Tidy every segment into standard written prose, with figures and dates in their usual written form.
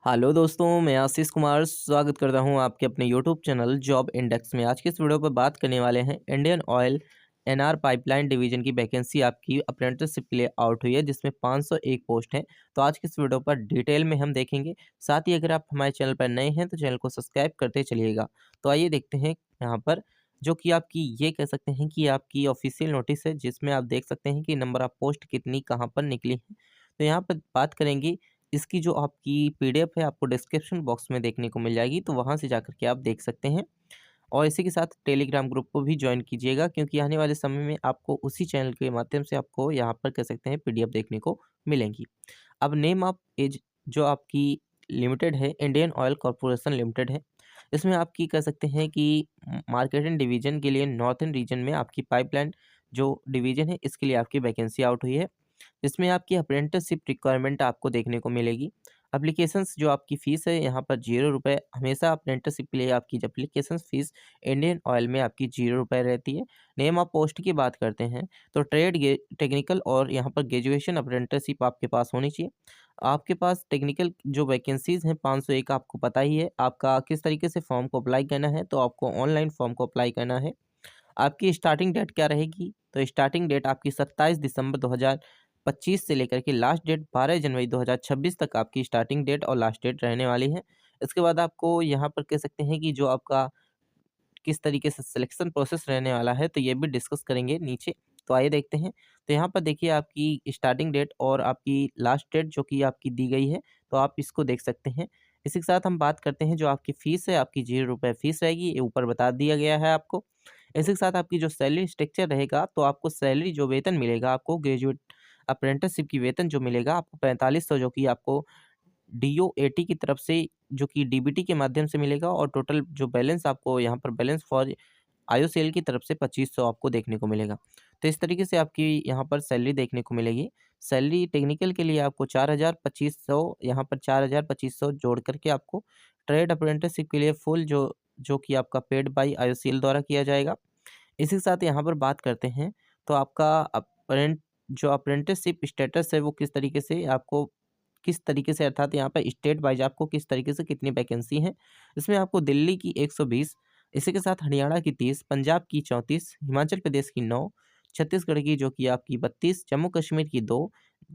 Hello दोस्तों, मैं आशीष कुमार स्वागत करता हूं आपके अपने यूट्यूब चैनल जॉब इंडेक्स में। आज की इस वीडियो पर बात करने वाले हैं Indian oil NR pipeline division की वैकेंसी आपकी अप्रेंटिसशिप के लिए आउट हुई है, जिसमें 501 पोस्ट हैं। तो आज की इस वीडियो पर डिटेल में हम देखेंगे। साथ ही अगर आप हमारे चैनल पर नए हैं तो चैनल को सब्सक्राइब करते चलिएगा। तो आइए देखते हैं यहाँ पर, जो कि आपकी ये कह सकते हैं कि आपकी ऑफिशियल नोटिस है, जिसमें आप देख सकते हैं कि नंबर ऑफ पोस्ट कितनी कहाँ पर निकली है। तो यहाँ पर बात करेंगे, इसकी जो आपकी पीडीएफ है आपको डिस्क्रिप्शन बॉक्स में देखने को मिल जाएगी, तो वहाँ से जाकर के आप देख सकते हैं। और इसी के साथ टेलीग्राम ग्रुप को भी ज्वाइन कीजिएगा, क्योंकि आने वाले समय में आपको उसी चैनल के माध्यम से आपको यहाँ पर कह सकते हैं पीडीएफ देखने को मिलेंगी। अब नेम ऑफ एज जो आपकी लिमिटेड है, इंडियन ऑयल कॉरपोरेशन लिमिटेड है। इसमें आपकी कह सकते हैं कि मार्केटिंग डिवीजन के लिए नॉर्थन रीजन में आपकी पाइपलाइन जो डिवीजन है, इसके लिए आपकी वैकेंसी आउट हुई है। इसमें आपकी अप्रेंटिसशिप रिक्वायरमेंट आपको देखने को मिलेगी। एप्लीकेशंस जो आपकी फ़ीस है यहाँ पर ₹0 हमेशा अप्रेंटिसशिप के लिए आपकी जो एप्लीकेशंस फ़ीस इंडियन ऑयल में आपकी ₹0 रहती है। नेम ऑफ पोस्ट की बात करते हैं तो टेक्निकल और यहाँ पर ग्रेजुएशन अप्रेंटिसशिप आपके पास होनी चाहिए। आपके पास टेक्निकल जो वैकेंसीज़ हैं 501, आपको पता ही है। आपका किस तरीके से फॉर्म को अप्लाई करना है, तो आपको ऑनलाइन फॉर्म को अप्लाई करना है। आपकी स्टार्टिंग डेट क्या रहेगी? तो स्टार्टिंग डेट आपकी 27 दिसंबर 2025 से लेकर के लास्ट डेट 12 जनवरी 2026 तक आपकी स्टार्टिंग डेट और लास्ट डेट रहने वाली है। इसके बाद आपको यहाँ पर कह सकते हैं कि जो आपका किस तरीके से सिलेक्शन प्रोसेस रहने वाला है, तो ये भी डिस्कस करेंगे नीचे। तो आइए देखते हैं। तो यहाँ पर देखिए आपकी स्टार्टिंग डेट और आपकी लास्ट डेट जो कि आपकी दी गई है, तो आप इसको देख सकते हैं। इसी के साथ हम बात करते हैं, जो आपकी फ़ीस है, आपकी ₹0 फ़ीस रहेगी, ये ऊपर बता दिया गया है आपको। इसी के साथ आपकी जो सैलरी स्ट्रक्चर रहेगा, तो आपको सैलरी जो वेतन मिलेगा आपको ग्रेजुएट अप्रेंटिसशिप की वेतन जो मिलेगा आपको 4500, जो कि आपको डीओएटी की तरफ से, जो कि डीबीटी के माध्यम से मिलेगा। और टोटल जो बैलेंस आपको यहाँ पर बैलेंस फॉर आईओसीएल की तरफ से 2500 आपको देखने को मिलेगा। तो इस तरीके से आपकी यहाँ पर सैलरी देखने को मिलेगी। सैलरी टेक्निकल के लिए आपको 4000 2500, यहाँ पर 4000 2500 जोड़ करके आपको ट्रेड अप्रेंटिसशिप के लिए फुल जो जो कि आपका पेड बाय आईओसीएल द्वारा किया जाएगा। इसी के साथ यहाँ पर बात करते हैं, तो आपका अप्रेंटिसशिप स्टेटस है वो किस तरीके से आपको, किस तरीके से अर्थात यहाँ पे स्टेट वाइज आपको किस तरीके से कितनी वैकेंसी हैं। इसमें आपको दिल्ली की 120, इसी के साथ हरियाणा की 30, पंजाब की 34, हिमाचल प्रदेश की 9, छत्तीसगढ़ की जो कि आपकी 32, जम्मू कश्मीर की 2,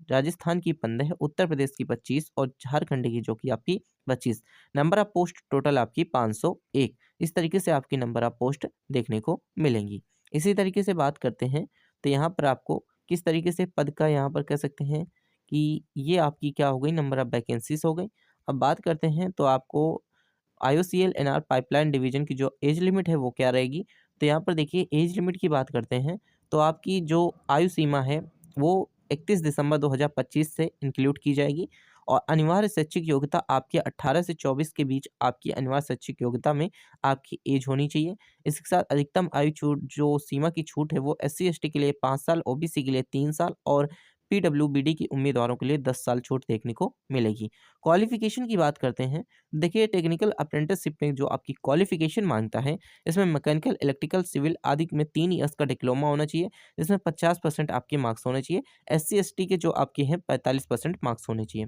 राजस्थान की 15, उत्तर प्रदेश की 25 और झारखंड की जो कि आपकी 25। नंबर ऑफ पोस्ट टोटल आपकी 501। इस तरीके से आपकी नंबर ऑफ पोस्ट देखने को मिलेंगी। इसी तरीके से बात करते हैं, तो यहाँ पर आपको किस तरीके से पद का यहाँ पर कह सकते हैं कि ये आपकी क्या हो गई, नंबर ऑफ वैकेंसीज हो गई। अब बात करते हैं, तो आपको आईओसीएल एनआर पाइपलाइन डिवीजन की जो एज लिमिट है वो क्या रहेगी। तो यहाँ पर देखिए एज लिमिट की बात करते हैं, तो आपकी जो आयु सीमा है वो 31 दिसंबर 2025 से इंक्लूड की जाएगी। और अनिवार्य शैक्षिक योग्यता आपकी 18 से 24 के बीच आपकी अनिवार्य शैक्षिक योग्यता में आपकी एज होनी चाहिए। इसके साथ अधिकतम आयु छूट जो सीमा की छूट है वो एससी एसटी के लिए 5 साल, ओबीसी के लिए 3 साल और पीडब्ल्यूबीडी के उम्मीदवारों के लिए 10 साल छूट देखने को मिलेगी। क्वालिफिकेशन की बात करते हैं, देखिए टेक्निकल अप्रेंटिसशिप में जो आपकी क्वालिफिकेशन मांगता है, इसमें मैकेनिकल, इलेक्ट्रिकल, सिविल आदि में 3 ईयर्स का डिप्लोमा होना चाहिए। इसमें 50% आपके मार्क्स होने चाहिए। एससी एसटी के जो आपके हैं 45% मार्क्स होने चाहिए।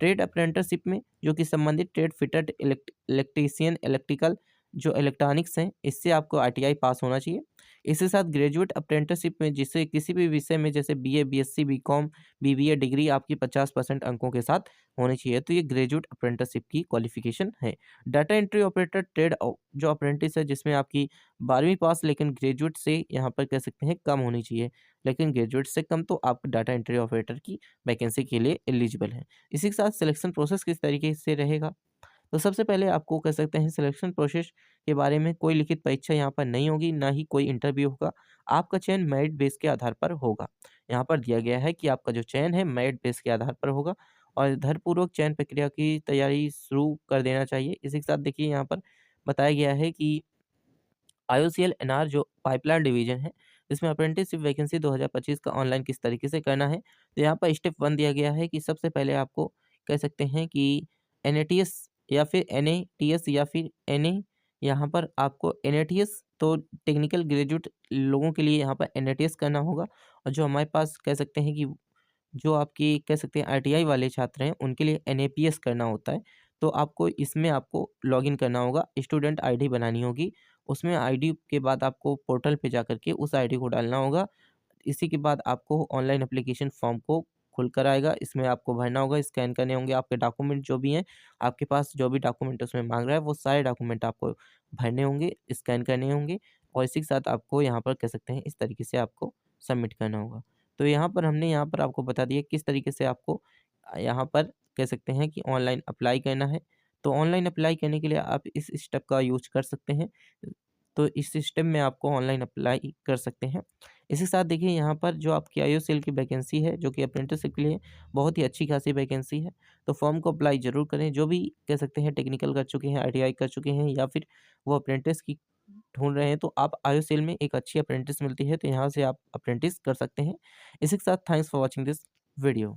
ट्रेड अप्रेंटिसशिप में जो कि संबंधित ट्रेड फिटर, इलेक्ट्रीशियन, इलेक्ट्रिकल जो इलेक्ट्रॉनिक्स हैं, इससे आपको आईटीआई पास होना चाहिए। इसके साथ ग्रेजुएट अप्रेंटिसशिप में जिसे किसी भी विषय में जैसे BA, BSc, BCom, BBA degree आपकी 50% अंकों के साथ होनी चाहिए। तो ये ग्रेजुएट अप्रेंटिसशिप की क्वालिफिकेशन है। डाटा एंट्री ऑपरेटर ट्रेड जो अप्रेंटिस है, जिसमें आपकी 12वीं पास लेकिन ग्रेजुएट से यहाँ पर कह सकते हैं कम होनी चाहिए। लेकिन ग्रेजुएट से कम तो आप डाटा एंट्री ऑपरेटर की वैकेंसी के लिए एलिजिबल हैं। इसी के साथ सिलेक्शन प्रोसेस किस तरीके से रहेगा, तो सबसे पहले आपको कह सकते हैं सिलेक्शन प्रोसेस के बारे में, कोई लिखित परीक्षा यहाँ पर नहीं होगी, ना ही कोई इंटरव्यू होगा। आपका चयन मेरिट बेस के आधार पर होगा। यहाँ पर दिया गया है कि आपका जो चयन है मेरिट बेस के आधार पर होगा और धैर्यपूर्वक चयन प्रक्रिया की तैयारी शुरू कर देना चाहिए। इसी के साथ देखिए यहाँ पर बताया गया है कि आईओसीएल एनआर जो पाइपलाइन डिवीजन है, इसमें अप्रेंटिसशिप वैकेंसी 2025 का ऑनलाइन किस तरीके से करना है। तो यहाँ पर स्टेप 1 दिया गया है कि सबसे पहले आपको कह सकते हैं कि एनएटीएस या फिर एनएटीएस या फिर एनए, यहाँ पर आपको एनएटीएस तो टेक्निकल ग्रेजुएट लोगों के लिए यहाँ पर एनएटीएस करना होगा। और जो हमारे पास कह सकते हैं कि जो आपकी कह सकते हैं आईटीआई वाले छात्र हैं, उनके लिए एनएपीएस करना होता है। तो आपको इसमें आपको लॉगिन करना होगा, स्टूडेंट आईडी बनानी होगी। उसमें आईडी के बाद आपको पोर्टल पे जाकर के उस आईडी को डालना होगा। इसी के बाद आपको ऑनलाइन एप्लीकेशन फॉर्म को खुलकर आएगा, इसमें आपको भरना होगा, स्कैन करने होंगे आपके डॉक्यूमेंट जो भी हैं, आपके पास जो भी डॉक्यूमेंट उसमें माँग रहा है, वो सारे डॉक्यूमेंट आपको भरने होंगे, स्कैन करने होंगे और इसी के साथ आपको यहाँ पर कह सकते हैं इस तरीके से आपको सबमिट करना होगा। तो यहाँ पर आपको बता दिया किस तरीके से आपको यहाँ पर कह सकते हैं कि ऑनलाइन अप्लाई करना है। तो ऑनलाइन अप्लाई करने के लिए आप इस स्टेप का यूज़ कर सकते हैं। तो इस सिस्टम में आपको ऑनलाइन अप्लाई कर सकते हैं। इसी के साथ देखिए यहाँ पर जो आपकी आईओसीएल की वैकेंसी है, जो कि अप्रेंटिसशिप के लिए बहुत ही अच्छी खासी वैकेंसी है। तो फॉर्म को अप्लाई ज़रूर करें। जो भी कह सकते हैं टेक्निकल कर चुके हैं, आईटीआई कर चुके हैं या फिर वो अप्रेंटिस की ढूँढ रहे हैं, तो आप आईओसीएल में एक अच्छी अप्रेंटिस मिलती है, तो यहाँ से आप अप्रेंटिस कर सकते हैं। इसी के साथ thanks for watching this video.